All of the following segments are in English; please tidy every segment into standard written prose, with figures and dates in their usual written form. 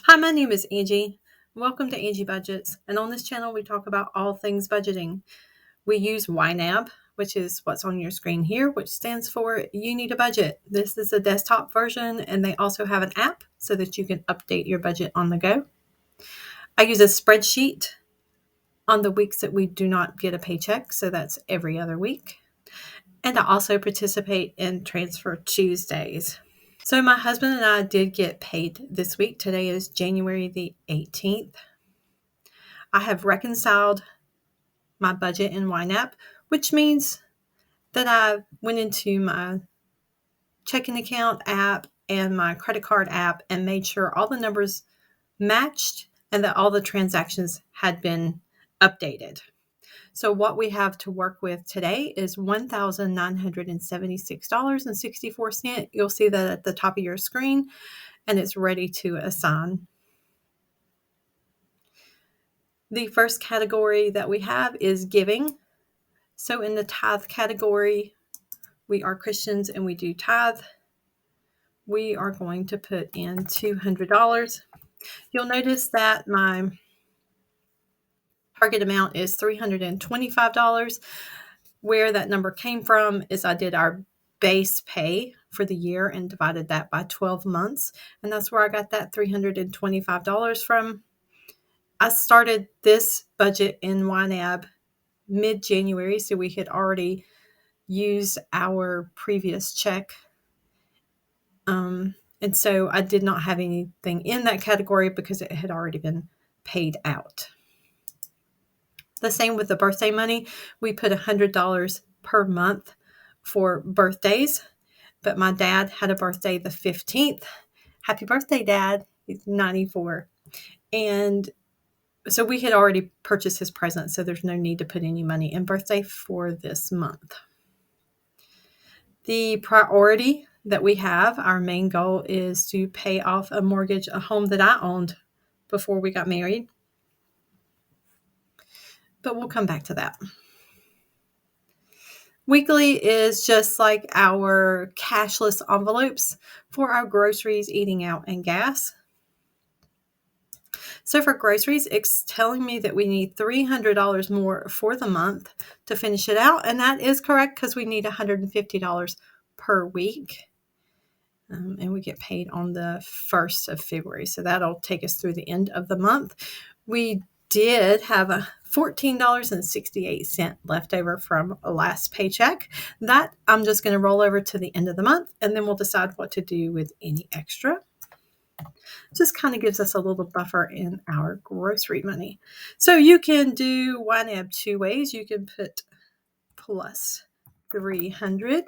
Hi, my name is Angie. Welcome to Angie Budgets. And on this channel, we talk about all things budgeting. We use YNAB, which is what's on your screen here, which stands for You Need a Budget. This is a desktop version, and they also have an app so that you can update your budget on the go. I use a spreadsheet on the weeks that we do not get a paycheck, so that's every other week. And I also participate in Transfer Tuesdays. So my husband and I did get paid this week. Today is January the 18th. I have reconciled my budget in YNAB, which means that I went into my checking account app and my credit card app and made sure all the numbers matched and that all the transactions had been updated. So what we have to work with today is $1,976.64. You'll see that at the top of your screen, and it's ready to assign. The first category that we have is giving. So in the tithe category, we are Christians and we do tithe. We are going to put in $200. You'll notice that my target amount is $325. Where that number came from is I did our base pay for the year and divided that by 12 months. And that's where I got that $325 from. I started this budget in YNAB mid-January, so we had already used our previous check. And so I did not have anything in that category because it had already been paid out. The same with the birthday money. We put $100 per month for birthdays, but my dad had a birthday the 15th. Happy birthday, Dad. He's 94. And so we had already purchased his present, so there's no need to put any money in birthday for this month. The priority that we have, our main goal is to pay off a mortgage, a home that I owned before we got married. But we'll come back to that. Weekly is just like our cashless envelopes for our groceries, eating out, and gas. So for groceries, it's telling me that we need $300 more for the month to finish it out. And that is correct because we need $150 per week. And we get paid on the 1st of February. So that'll take us through the end of the month. We did have a $14.68 left over from a last paycheck. That I'm just going to roll over to the end of the month, and then we'll decide what to do with any extra. Just kind of gives us a little buffer in our grocery money. So you can do YNAB two ways. You can put plus 300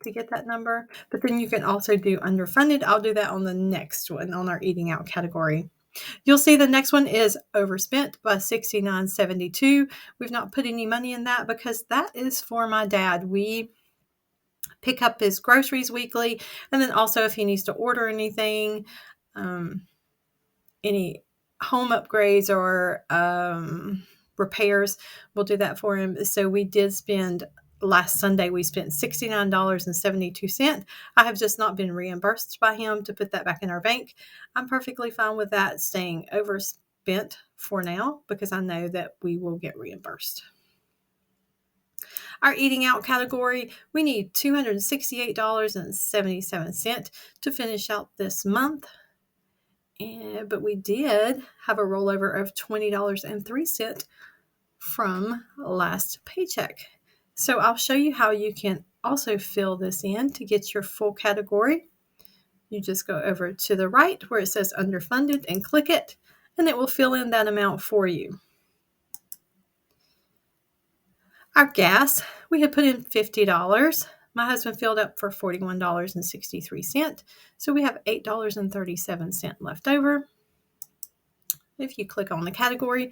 to get that number, but then you can also do underfunded. I'll do that on the next one on our eating out category. You'll see the next one is overspent by $69.72. We've not put any money in that because that is for my dad. We pick up his groceries weekly, and then also if he needs to order anything, any home upgrades or repairs, we'll do that for him. So we did spend last Sunday, we spent $69.72. I have just not been reimbursed by him to put that back in our bank. I'm perfectly fine with that staying overspent for now because I know that we will get reimbursed. Our eating out category, we need $268.77 to finish out this month. But we did have a rollover of $20.03 from last paycheck. So I'll show you how you can also fill this in to get your full category. You just go over to the right where it says underfunded and click it, and it will fill in that amount for you. Our gas, we had put in $50. My husband filled up for $41.63. So we have $8.37 left over. If you click on the category,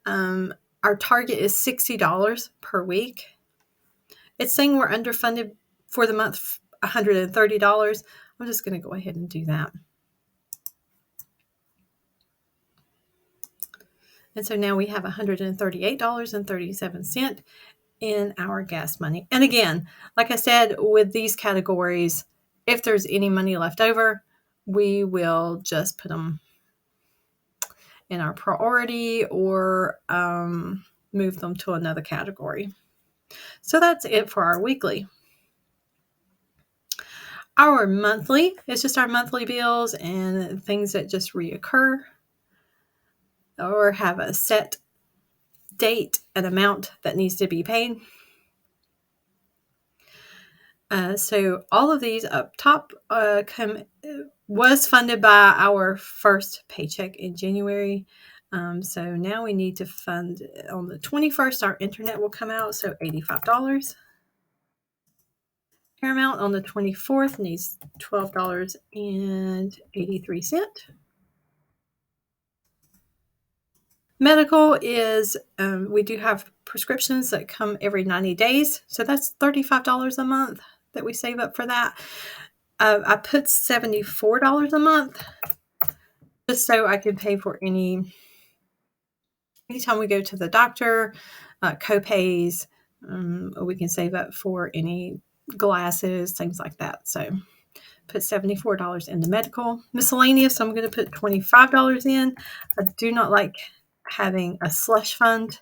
our target is $60 per week. It's saying we're underfunded for the month, $130. I'm just going to go ahead and do that. And so now we have $138.37 in our gas money. And again, like I said, with these categories, if there's any money left over, we will just put them in our priority or move them to another category. So that's it for our weekly. Our monthly is just our monthly bills and things that just reoccur or have a set date and amount that needs to be paid. So all of these up top was funded by our first paycheck in January. So now we need to fund on the 21st, our internet will come out, so $85. Paramount on the 24th needs $12.83. Medical is, we do have prescriptions that come every 90 days. So that's $35 a month that we save up for that. I put $74 a month just so I can pay for anytime we go to the doctor, co-pays, we can save up for any glasses, things like that. So put $74 in the medical. Miscellaneous, I'm going to put $25 in. I do not like having a slush fund,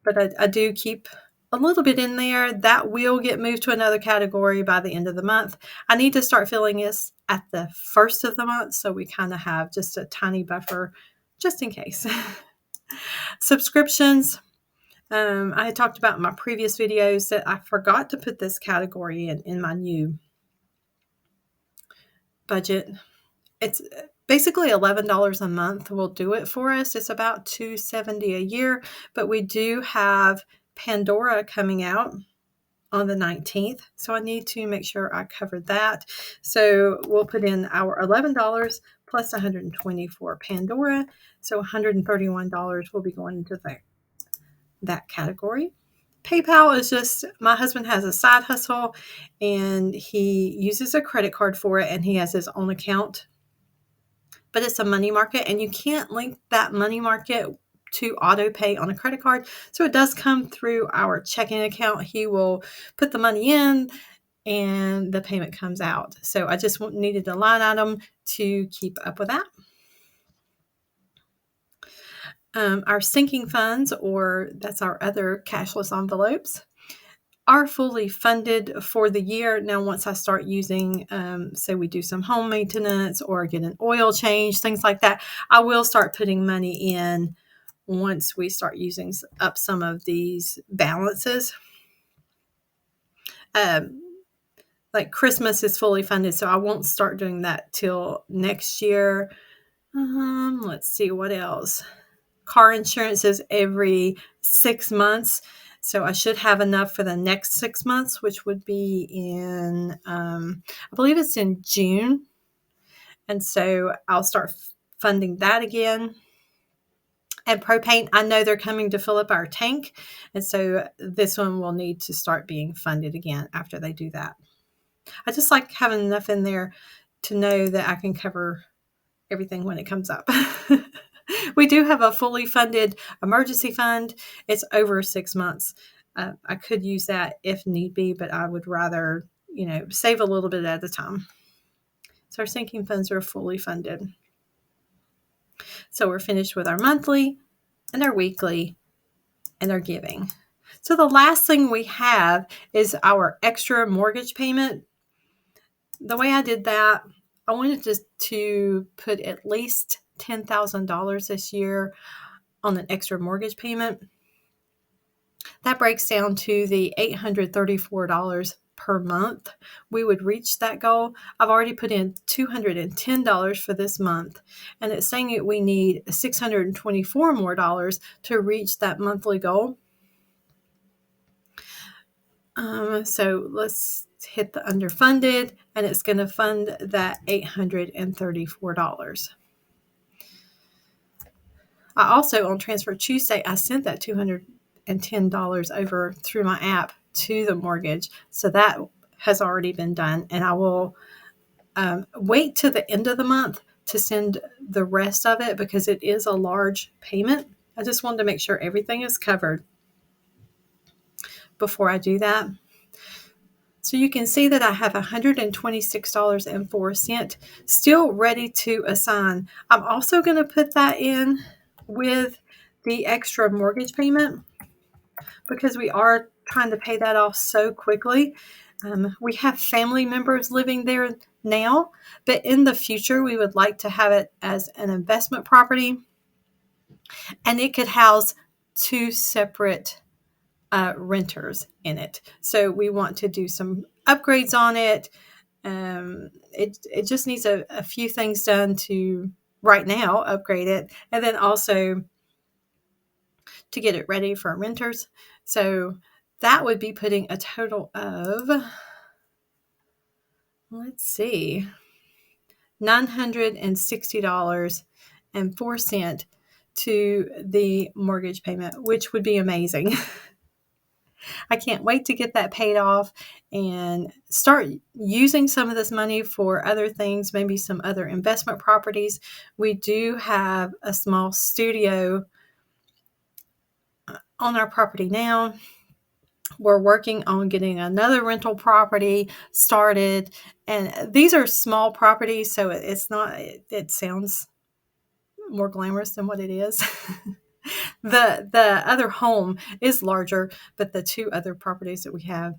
but I do keep a little bit in there. That will get moved to another category by the end of the month. I need to start filling this at the first of the month, so we kind of have just a tiny buffer just in case. Subscriptions. I had talked about in my previous videos that I forgot to put this category in my new budget. It's basically $11 a month will do it for us. It's about $270 a year, but we do have Pandora coming out on the 19th, so I need to make sure I covered that. So we'll put in our $11 plus $120 for Pandora, so $131 will be going into that category. PayPal is just, my husband has a side hustle and he uses a credit card for it, and he has his own account, but it's a money market and you can't link that money market to auto pay on a credit card. So it does come through our checking account. He will put the money in and the payment comes out. So I just needed a line item to keep up with that. Our sinking funds, or that's our other cashless envelopes, are fully funded for the year. Now, once I start using, say we do some home maintenance or get an oil change, things like that, I will start putting money in once we start using up some of these balances. Like Christmas is fully funded, so I won't start doing that till next year. Let's see what else. Car insurance is every 6 months. So I should have enough for the next 6 months, which would be in, I believe it's in June. And so I'll start funding that again. And propane, I know they're coming to fill up our tank. And so this one will need to start being funded again after they do that. I just like having enough in there to know that I can cover everything when it comes up. We do have a fully funded emergency fund. It's over 6 months. I could use that if need be, but I would rather, save a little bit at a time. So our sinking funds are fully funded. So we're finished with our monthly and our weekly and our giving. So the last thing we have is our extra mortgage payment. The way I did that, I wanted to put at least $10,000 this year on an extra mortgage payment. That breaks down to the $834 per month. We would reach that goal. I've already put in $210 for this month, and it's saying that we need $624 more to reach that monthly goal. So let's hit the underfunded, and it's going to fund that $834. I also, on Transfer Tuesday, I sent that $210 over through my app to the mortgage. So that has already been done. And I will wait to the end of the month to send the rest of it because it is a large payment. I just wanted to make sure everything is covered before I do that. So you can see that I have $126.04 still ready to assign. I'm also going to put that in with the extra mortgage payment because we are trying to pay that off so quickly. We have family members living there now, but in the future, we would like to have it as an investment property, and it could house two separate renters in it. So we want to do some upgrades on it. It just needs a few things done to right now upgrade it, and then also to get it ready for renters. So that would be putting a total of, let's see, $960.04 to the mortgage payment, which would be amazing. I can't wait to get that paid off and start using some of this money for other things, maybe some other investment properties. We do have a small studio on our property now. We're working on getting another rental property started, and these are small properties, so it's not, it sounds more glamorous than what it is. The other home is larger, but the two other properties that we have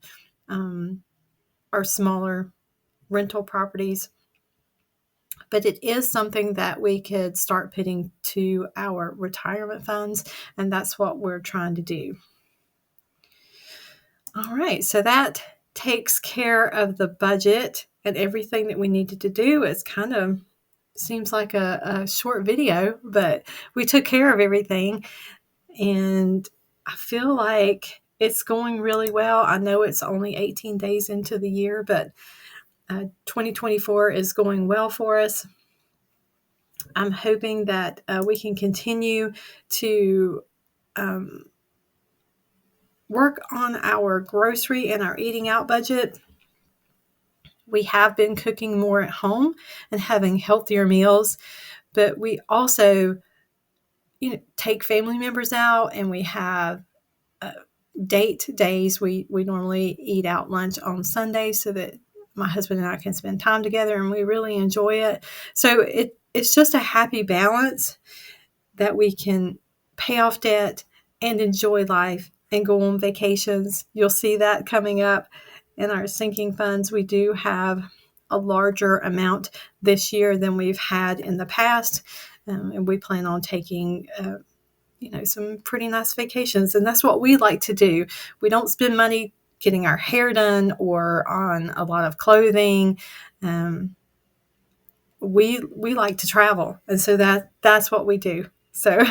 are smaller rental properties. But it is something that we could start putting to our retirement funds, and that's what we're trying to do. All right, so that takes care of the budget and everything that we needed to do. It's kind of seems like a short video, but we took care of everything, and I feel like it's going really well. I know it's only 18 days into the year, but 2024 is going well for us. I'm hoping that we can continue to work on our grocery and our eating out budget. We have been cooking more at home and having healthier meals, but we also, take family members out, and we have date days. We normally eat out lunch on Sundays so that my husband and I can spend time together, and we really enjoy it. So it's just a happy balance that we can pay off debt and enjoy life and go on vacations. You'll see that coming up in our sinking funds. We do have a larger amount this year than we've had in the past, and we plan on taking some pretty nice vacations, and that's what we like to do. We don't spend money getting our hair done or on a lot of clothing. We like to travel, and so that's what we do. So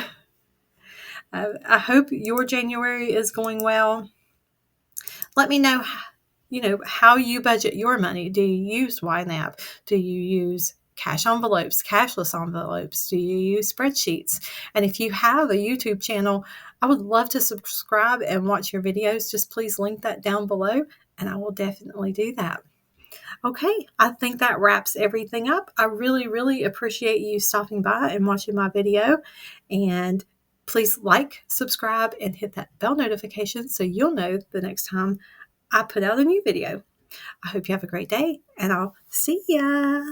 I hope your January is going well. Let me know, how you budget your money. Do you use YNAB? Do you use cash envelopes, cashless envelopes? Do you use spreadsheets? And if you have a YouTube channel, I would love to subscribe and watch your videos. Just please link that down below, and I will definitely do that. Okay, I think that wraps everything up. I really, really appreciate you stopping by and watching my video. And please like, subscribe, and hit that bell notification so you'll know the next time I put out a new video. I hope you have a great day, and I'll see ya.